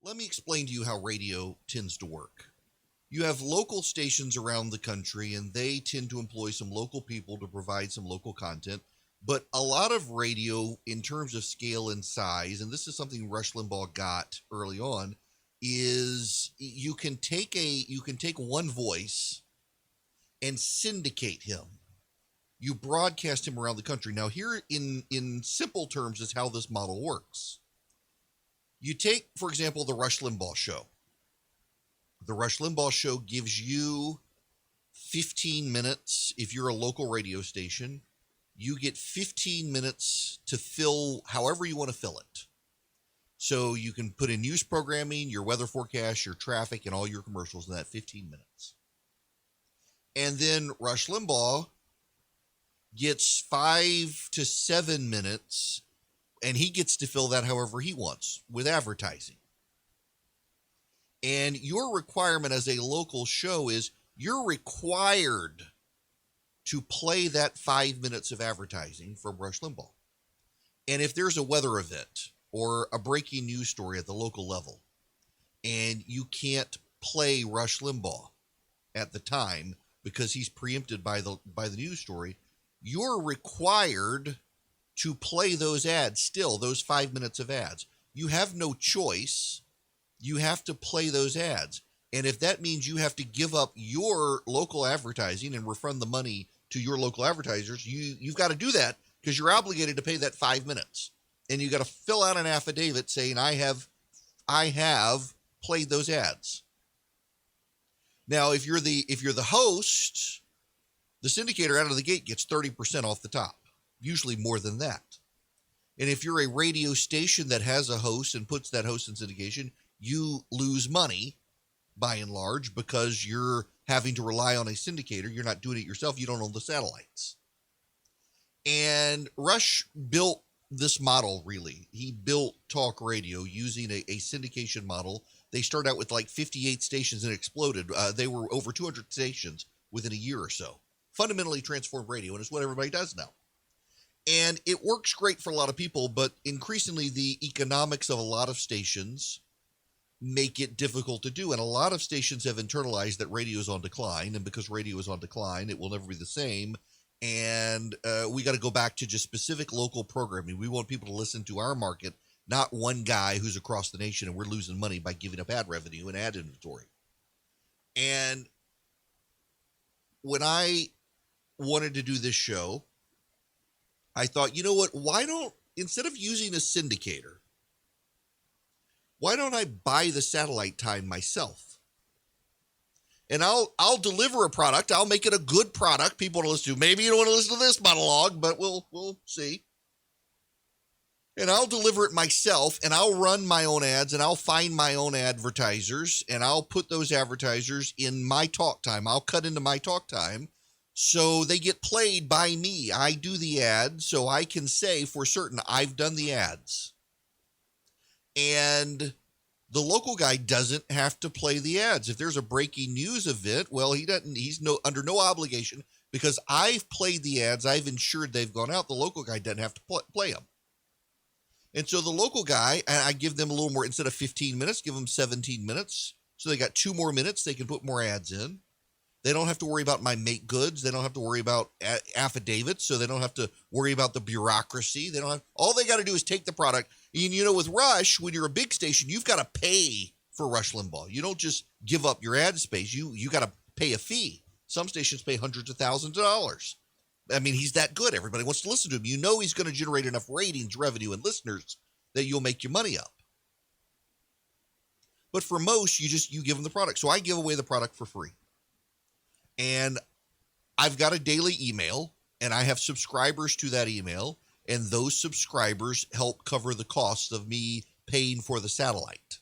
Let me explain to you how radio tends to work. You have local stations around the country, and they tend to employ some local people to provide some local content. But a lot of radio, in terms of scale and size, and this is something Rush Limbaugh got early on, is you can take one voice and syndicate him. You broadcast him around the country. Now, here in simple terms is how this model works. You take, for example, the Rush Limbaugh show. The Rush Limbaugh show gives you 15 minutes. If you're a local radio station, you get 15 minutes to fill however you want to fill it. So you can put in news programming, your weather forecast, your traffic, and all your commercials in that 15 minutes. And then Rush Limbaugh gets 5 to 7 minutes, and he gets to fill that however he wants with advertising. And your requirement as a local show is you're required to play that 5 minutes of advertising from Rush Limbaugh. And if there's a weather event or a breaking news story at the local level, and you can't play Rush Limbaugh at the time because he's preempted by the news story, you're required to play those ads still, those 5 minutes of ads. You have no choice. You have to play those ads. And if that means you have to give up your local advertising and refund the money to your local advertisers, you've got to do that because you're obligated to pay that 5 minutes. And you got to fill out an affidavit saying, I have played those ads. Now, if you're the host, the syndicator out of the gate gets 30% off the top, usually more than that. And if you're a radio station that has a host and puts that host in syndication, you lose money by and large because you're having to rely on a syndicator. You're not doing it yourself. You don't own the satellites. And Rush built this model, really. He built talk radio using a syndication model. They started out with like 58 stations and exploded. They were over 200 stations within a year or so. Fundamentally transformed radio, and it's what everybody does now. And it works great for a lot of people, but increasingly the economics of a lot of stations make it difficult to do. And a lot of stations have internalized that radio is on decline, and because radio is on decline, it will never be the same. And we got to go back to just specific local programming. We want people to listen to our market, not one guy who's across the nation, and we're losing money by giving up ad revenue and ad inventory. And when I wanted to do this show, I thought, you know what, instead of using a syndicator, why don't I buy the satellite time myself? And I'll deliver a product. I'll make it a good product people to listen to. Maybe you don't want to listen to this monologue, but we'll see. And I'll deliver it myself, and I'll run my own ads, and I'll find my own advertisers, and I'll put those advertisers in my talk time. I'll cut into my talk time so they get played by me. I do the ads, so I can say for certain I've done the ads. And the local guy doesn't have to play the ads. If there's a breaking news event, well, he's under no obligation because I've played the ads. I've ensured they've gone out. The local guy doesn't have to play them. And so the local guy, I give them a little more, instead of 15 minutes, give them 17 minutes. So they got 2 more minutes. They can put more ads in. They don't have to worry about my make goods. They don't have to worry about affidavits. So they don't have to worry about the bureaucracy. All they got to do is take the product. And you know, with Rush, when you're a big station, you've got to pay for Rush Limbaugh. You don't just give up your ad space. You got to pay a fee. Some stations pay hundreds of thousands of dollars. I mean, he's that good. Everybody wants to listen to him. You know he's going to generate enough ratings, revenue, and listeners that you'll make your money up. But for most, you give them the product. So I give away the product for free. And I've got a daily email, and I have subscribers to that email, and those subscribers help cover the cost of me paying for the satellite.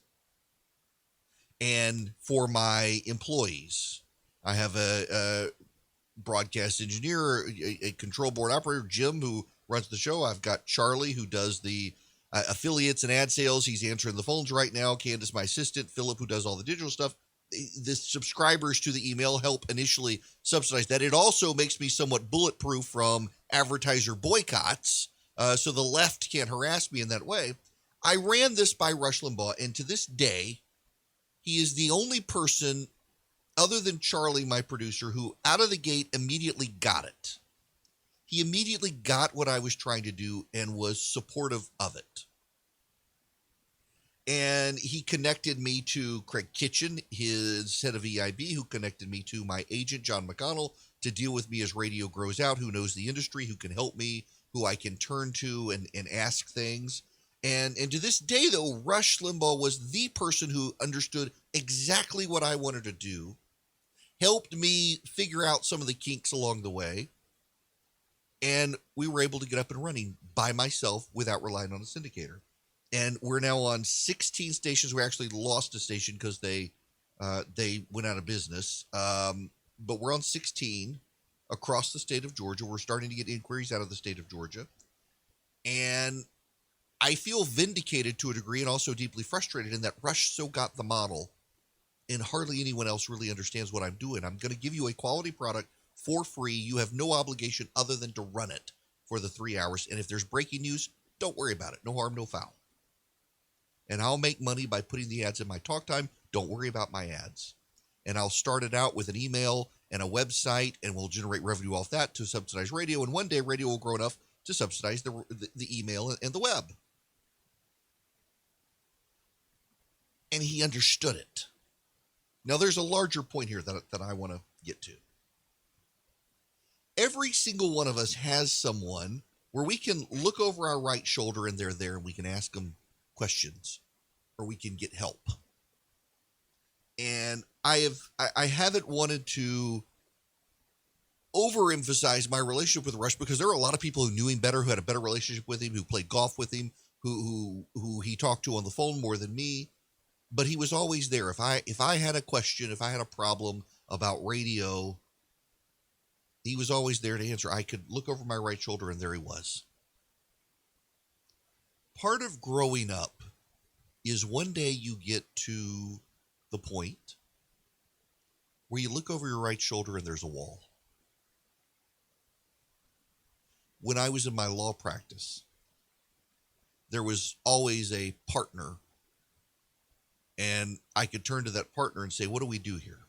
And for my employees, I have a broadcast engineer, a control board operator, Jim, who runs the show. I've got Charlie, who does the affiliates and ad sales. He's answering the phones right now. Candace, my assistant. Philip, who does all the digital stuff. The subscribers to the email help initially subsidize that. It also makes me somewhat bulletproof from advertiser boycotts, so the left can't harass me in that way. I ran this by Rush Limbaugh, and to this day, he is the only person other than Charlie, my producer, who out of the gate immediately got it. He immediately got what I was trying to do and was supportive of it. And he connected me to Craig Kitchen, his head of EIB, who connected me to my agent, John McConnell, to deal with me as radio grows out, who knows the industry, who can help me, who I can turn to and ask things. And to this day, though, Rush Limbaugh was the person who understood exactly what I wanted to do, helped me figure out some of the kinks along the way, and we were able to get up and running by myself without relying on a syndicator. And we're now on 16 stations. We actually lost a station because they went out of business. But we're on 16 across the state of Georgia. We're starting to get inquiries out of the state of Georgia. And I feel vindicated to a degree and also deeply frustrated in that Rush so got the model and hardly anyone else really understands what I'm doing. I'm going to give you a quality product for free. You have no obligation other than to run it for the 3 hours. And if there's breaking news, don't worry about it. No harm, no foul. And I'll make money by putting the ads in my talk time. Don't worry about my ads. And I'll start it out with an email and a website, and we'll generate revenue off that to subsidize radio. And one day radio will grow enough to subsidize the email and the web. And he understood it. Now, there's a larger point here that I want to get to. Every single one of us has someone where we can look over our right shoulder and they're there and we can ask them questions or we can get help. And I haven't wanted to overemphasize my relationship with Rush because there are a lot of people who knew him better, who had a better relationship with him, who played golf with him, who he talked to on the phone more than me. But he was always there. If I had a question, if I had a problem about radio, he was always there to answer. I could look over my right shoulder and there he was. Part of growing up is one day you get to the point where you look over your right shoulder and there's a wall. When I was in my law practice, there was always a partner, and I could turn to that partner and say, what do we do here?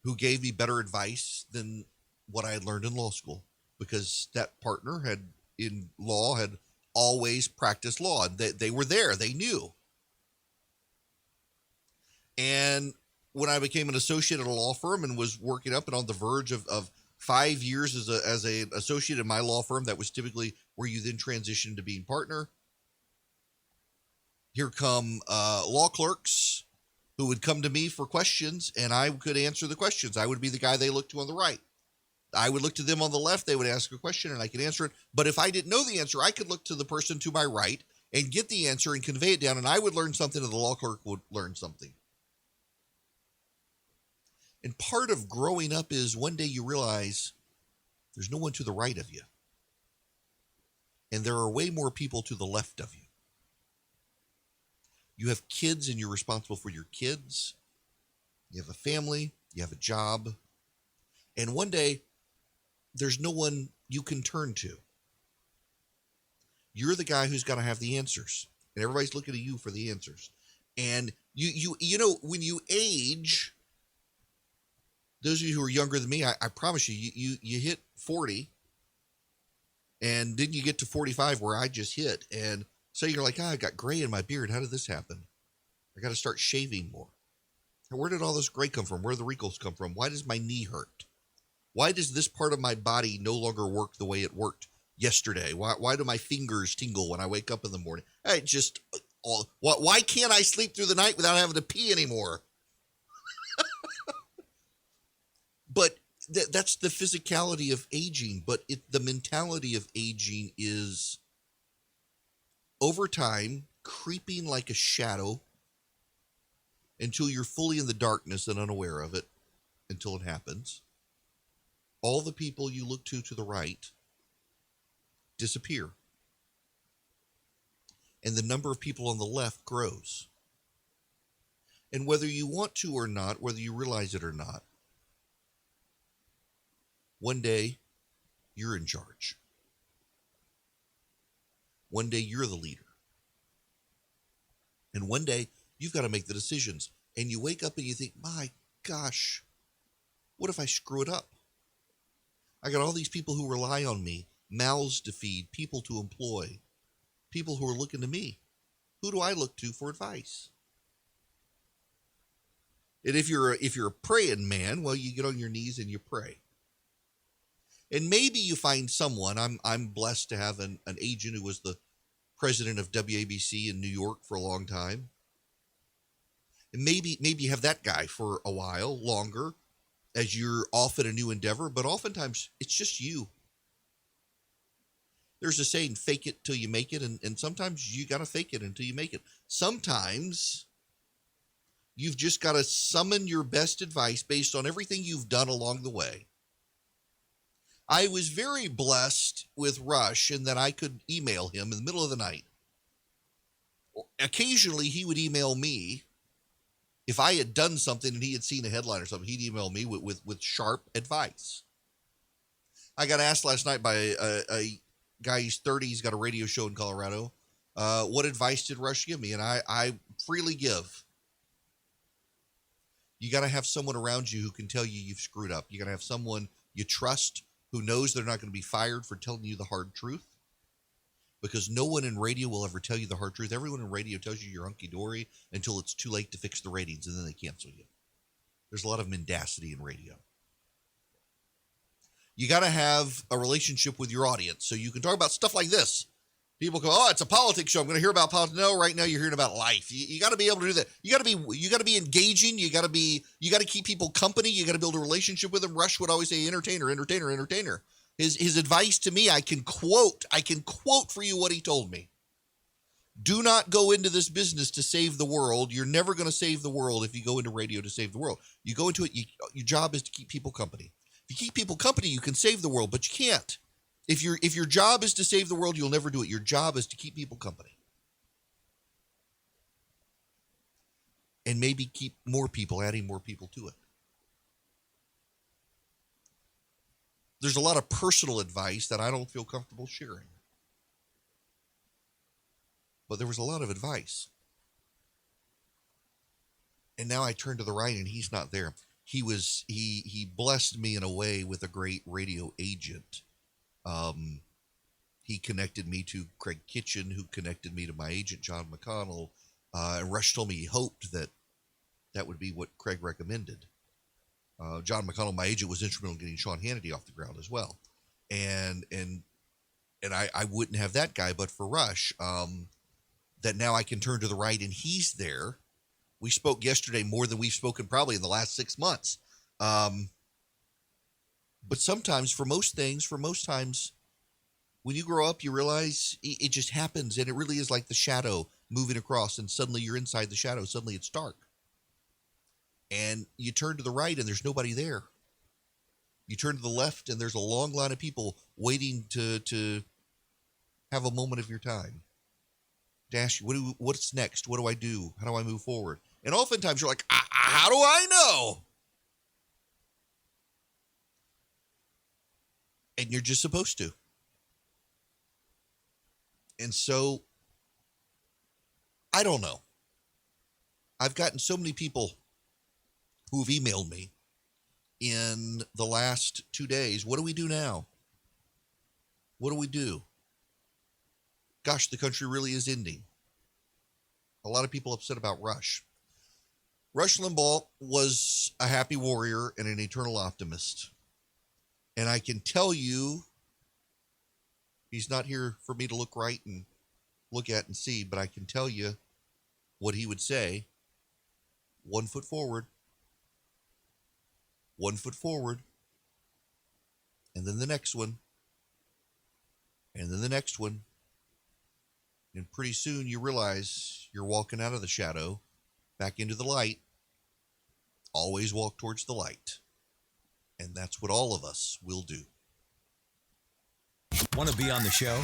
Who gave me better advice than what I had learned in law school, because that partner had always practiced law. They were there. They knew. And when I became an associate at a law firm and was working up and on the verge of 5 years as an associate in my law firm, that was typically where you then transition to being partner. Here come law clerks who would come to me for questions, and I could answer the questions. I would be the guy they looked to on the right. I would look to them on the left. They would ask a question, and I could answer it. But if I didn't know the answer, I could look to the person to my right and get the answer and convey it down, and I would learn something, and the law clerk would learn something. And part of growing up is one day you realize there's no one to the right of you, and there are way more people to the left of you. You have kids and you're responsible for your kids. You have a family, you have a job. And one day, there's no one you can turn to. You're the guy who's got to have the answers. And everybody's looking at you for the answers. And you know, when you age, those of you who are younger than me, I promise you hit 40. And then you get to 45 where I just hit. And so you're like, I got gray in my beard. How did this happen? I got to start shaving more. And where did all this gray come from? Where did the wrinkles come from? Why does my knee hurt? Why does this part of my body no longer work the way it worked yesterday? Why do my fingers tingle when I wake up in the morning? Why can't I sleep through the night without having to pee anymore? But that's the physicality of aging. But the mentality of aging is, over time, creeping like a shadow until you're fully in the darkness and unaware of it until it happens. All the people you look to the right disappear. And the number of people on the left grows. And whether you want to or not, whether you realize it or not, one day you're in charge. One day you're the leader. And one day, you've got to make the decisions. And you wake up and you think, my gosh, what if I screw it up? I got all these people who rely on me, mouths to feed, people to employ, people who are looking to me. Who do I look to for advice? And if you're a praying man, well, you get on your knees and you pray. And maybe you find someone. I'm blessed to have an agent who was the president of WABC in New York for a long time. And maybe you have that guy for a while longer as you're off at a new endeavor, but oftentimes it's just you. There's a saying, fake it till you make it, and sometimes you got to fake it until you make it. Sometimes you've just got to summon your best advice based on everything you've done along the way. I was very blessed with Rush in that I could email him in the middle of the night. Occasionally, he would email me. If I had done something and he had seen a headline or something, he'd email me with sharp advice. I got asked last night by a guy, he's 30, he's got a radio show in Colorado. What advice did Rush give me? And I freely give. You got to have someone around you who can tell you you've screwed up. You got to have someone you trust who knows they're not going to be fired for telling you the hard truth. Because no one in radio will ever tell you the hard truth. Everyone in radio tells you you're hunky-dory until it's too late to fix the ratings, and then they cancel you. There's a lot of mendacity in radio. You got to have a relationship with your audience so you can talk about stuff like this. People go, oh, it's a politics show. I'm going to hear about politics. No, right now you're hearing about life. You got to be able to do that. You got to be engaging. You got to keep people company. You got to build a relationship with them. Rush would always say, entertainer. His advice to me, I can quote for you what he told me. Do not go into this business to save the world. You're never going to save the world if you go into radio to save the world. You go into it, your job is to keep people company. If you keep people company, you can save the world, but you can't. If your job is to save the world, you'll never do it. Your job is to keep people company. And maybe keep more people, adding more people to it. There's a lot of personal advice that I don't feel comfortable sharing. But there was a lot of advice. And now I turn to the right and he's not there. He blessed me in a way with a great radio agent. He connected me to Craig Kitchen, who connected me to my agent, John McConnell. And Rush told me he hoped that would be what Craig recommended. John McConnell, my agent, was instrumental in getting Sean Hannity off the ground as well. And I wouldn't have that guy, but for Rush, that now I can turn to the right and he's there. We spoke yesterday more than we've spoken probably in the last 6 months. But sometimes, for most times, when you grow up, you realize it just happens. And it really is like the shadow moving across, and suddenly you're inside the shadow. Suddenly it's dark. And you turn to the right and there's nobody there. You turn to the left and there's a long line of people waiting to have a moment of your time. To ask you, what's next? What do I do? How do I move forward? And oftentimes you're like, how do I know? And you're just supposed to. And so, I don't know. I've gotten so many people who've emailed me in the last 2 days. What do we do now? What do we do? Gosh, the country really is ending. A lot of people upset about Rush. Rush Limbaugh was a happy warrior and an eternal optimist. And I can tell you, he's not here for me to look right and look at and see, but I can tell you what he would say. 1 foot forward. 1 foot forward. And then the next one. And then the next one. And pretty soon you realize you're walking out of the shadow back into the light. Always walk towards the light. And that's what all of us will do. Want to be on the show?